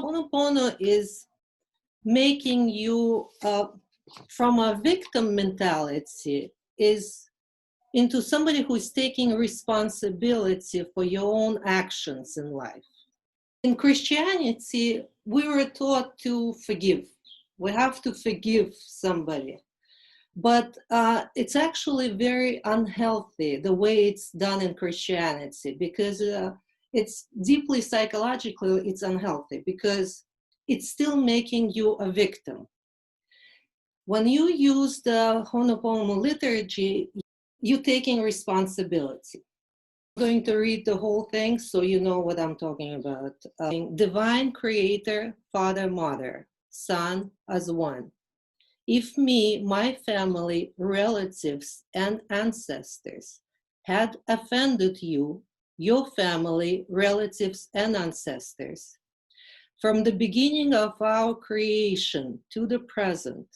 Oponopono is making you from a victim mentality is into somebody who is taking responsibility for your own actions in life. In Christianity, we were taught to forgive. We have to forgive somebody. But it's actually very unhealthy the way it's done in Christianity, because it's deeply psychologically, it's unhealthy because it's still making you a victim. When you use the Oponopono Liturgy, you're taking responsibility. I'm going to read the whole thing so you know what I'm talking about. Divine Creator, Father, Mother, Son as one. If me, my family, relatives, and ancestors had offended you, your family, relatives, and ancestors, from the beginning of our creation to the present,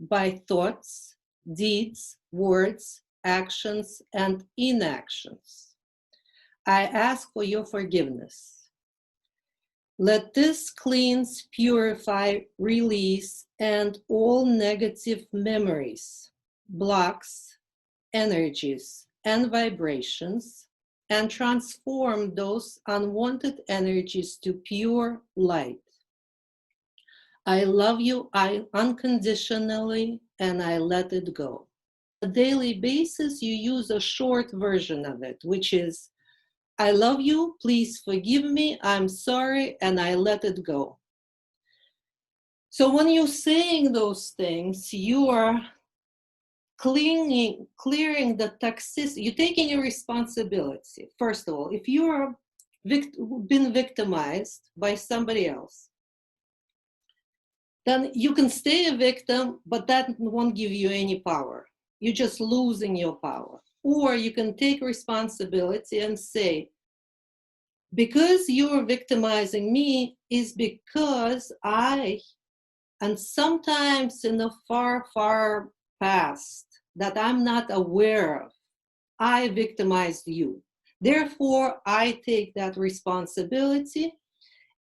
by thoughts, deeds, words, actions, and inactions, I ask for your forgiveness. Let this cleanse, purify, release, and all negative memories, blocks, energies, and vibrations, and transform those unwanted energies to pure light. I love you unconditionally, and I let it go. On a daily basis, you use a short version of it, which is, I love you, please forgive me, I'm sorry, and I let it go. So when you're saying those things, you are clearing the toxicity, you're taking your responsibility. First of all, if you are been victimized by somebody else, then you can stay a victim, but that won't give you any power. You're just losing your power. Or you can take responsibility and say, because you're victimizing me is because and sometimes in the far, far past that I'm not aware of, I victimized you. Therefore, I take that responsibility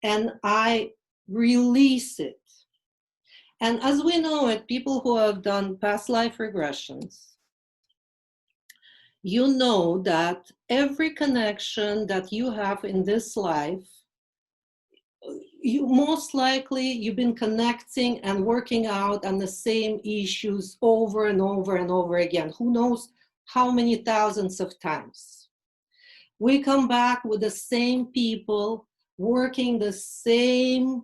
and I release it. And as we know it, people who have done past life regressions, you know that every connection that you have in this life, you most likely you've been connecting and working out on the same issues over and over and over again. Who knows how many thousands of times. We come back with the same people, working the same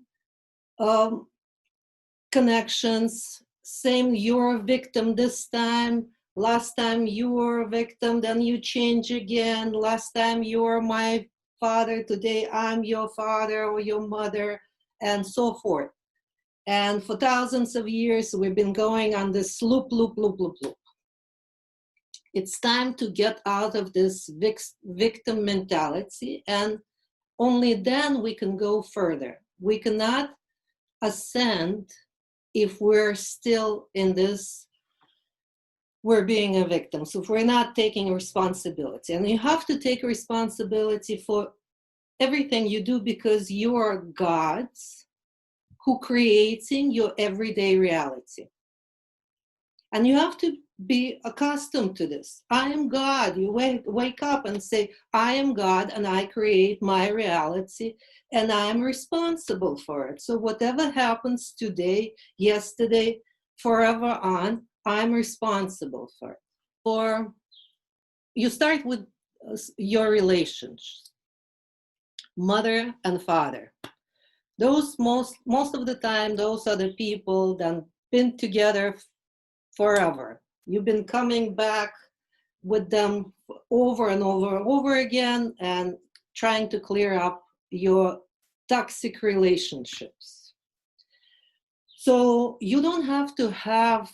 connections, same, you're a victim this time, last time you were a victim, then you change again, last time you were my father, today I'm your father or your mother, and so forth. And for thousands of years, we've been going on this loop. It's time to get out of this victim mentality, and only then we can go further. We cannot ascend if we're still in this, we're being a victim. So if we're not taking responsibility, and you have to take responsibility for everything you do because you are God's who creating your everyday reality. And you have to be accustomed to this. I am God. You wake up and say, I am God and I create my reality and I am responsible for it. So whatever happens today, yesterday, forever on, I'm responsible for it. Or you start with your relationships, mother and father. Those most of the time, those are the people that have been together forever. You've been coming back with them over and over again and trying to clear up your toxic relationships. So you don't have to have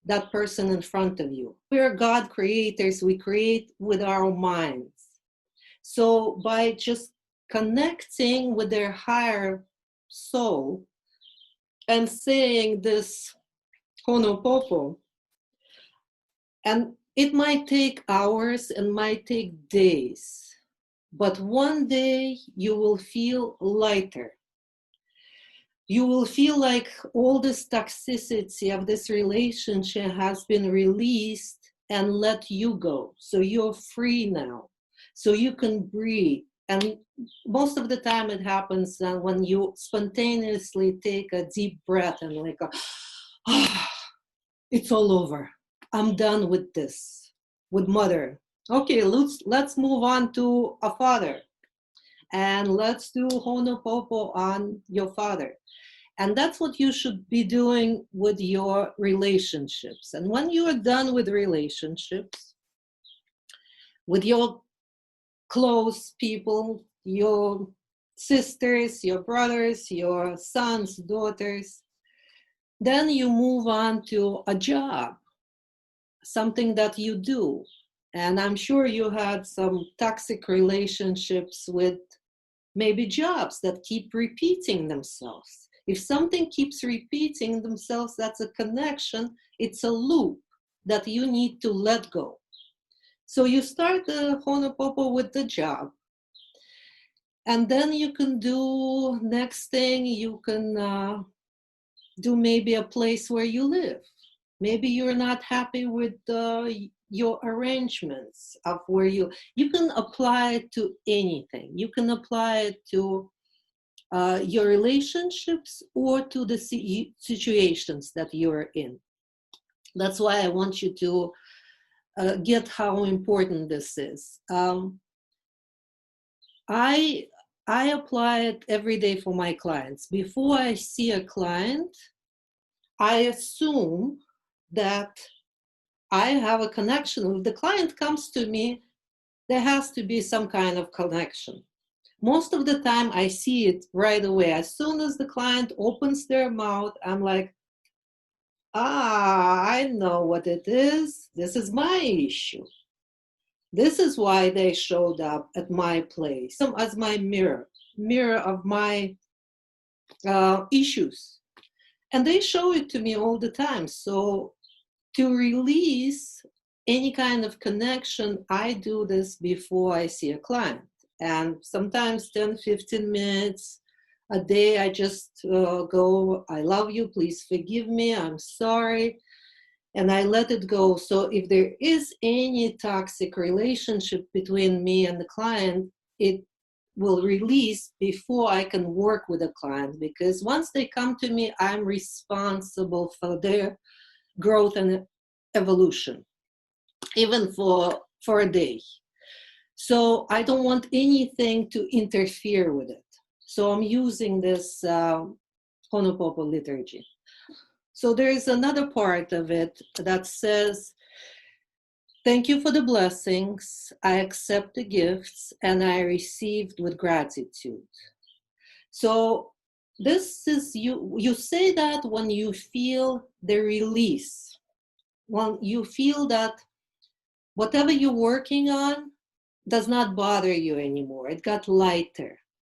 that person in front of you. We're God creators. We create with our minds. So by just connecting with their higher soul and saying this Oponopono, and it might take hours and might take days, but one day you will feel lighter. you will feel like all this toxicity of this relationship has been released and let you go. So you're free now. So you can breathe. And most of the time it happens when you spontaneously take a deep breath and like, it's all over. I'm done with this, with mother. Okay, let's move on to a father. And let's do Ho'oponopono on your father. And that's what you should be doing with your relationships. And when you are done with relationships, with your close people, your sisters, your brothers, your sons, daughters, then you move on to a job, something that you do. And I'm sure you had some toxic relationships with maybe jobs that keep repeating themselves. If something keeps repeating themselves, that's a connection, it's a loop that you need to let go. So you start the Ho'oponopono with the job. And then you can do, next thing, you can do maybe a place where you live. Maybe you're not happy with your arrangements of where you can apply it to anything. You can apply it to your relationships or to the situations that you're in. That's why I want you to get how important this is. I apply it every day for my clients. Before I see a client, I assume that I have a connection. If the client comes to me, there has to be some kind of connection. Most of the time, I see it right away. As soon as the client opens their mouth, I'm like, I know what it is. This is my issue. This is why they showed up at my place as my mirror of my issues. And they show it to me all the time. So to release any kind of connection, I do this before I see a client. And sometimes 10, 15 minutes a day, I just go, I love you, please forgive me, I'm sorry. And I let it go. So if there is any toxic relationship between me and the client, it will release before I can work with the client. Because once they come to me, I'm responsible for their growth and evolution, even for a day. So I don't want anything to interfere with it. So I'm using this Oponopono liturgy. So there is another part of it that says, thank you for the blessings. I accept the gifts and I received with gratitude. So this is, you say that when you feel the release, when you feel that whatever you're working on does not bother you anymore. It got lighter.